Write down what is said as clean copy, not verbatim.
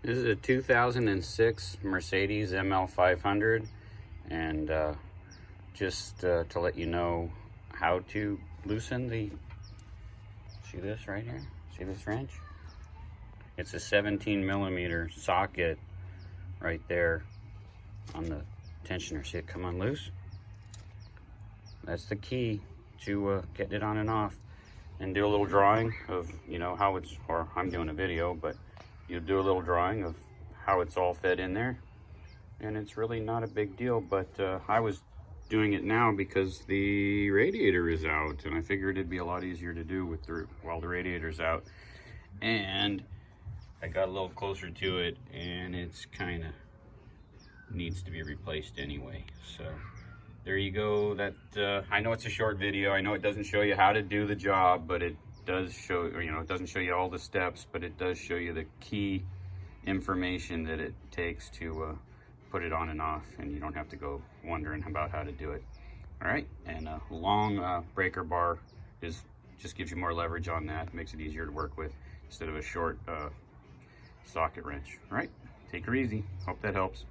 This is a 2006 Mercedes ML500, and just to let you know how to loosen the, see this right here? See this wrench? It's a 17mm socket right there on the tensioner. See it come on loose? That's the key to getting it on and off. And do a little drawing of, you know, how it's, or I'm doing a video, but you do a little drawing of how it's all fed in there. And it's really not a big deal, but I was doing it now because the radiator is out, and I figured it'd be a lot easier to do with while the radiator's out. And I got a little closer to it, and it's kind of needs to be replaced anyway. So there you go. That I know it's a short video. I know it doesn't show you how to do the job, but it does show, you know, it doesn't show you all the steps, but it does show you the key information that it takes to put it on and off, and you don't have to go wondering about how to do it. All right, and a long breaker bar just gives you more leverage on that, makes it easier to work with instead of a short socket wrench. All right, take her easy. Hope that helps.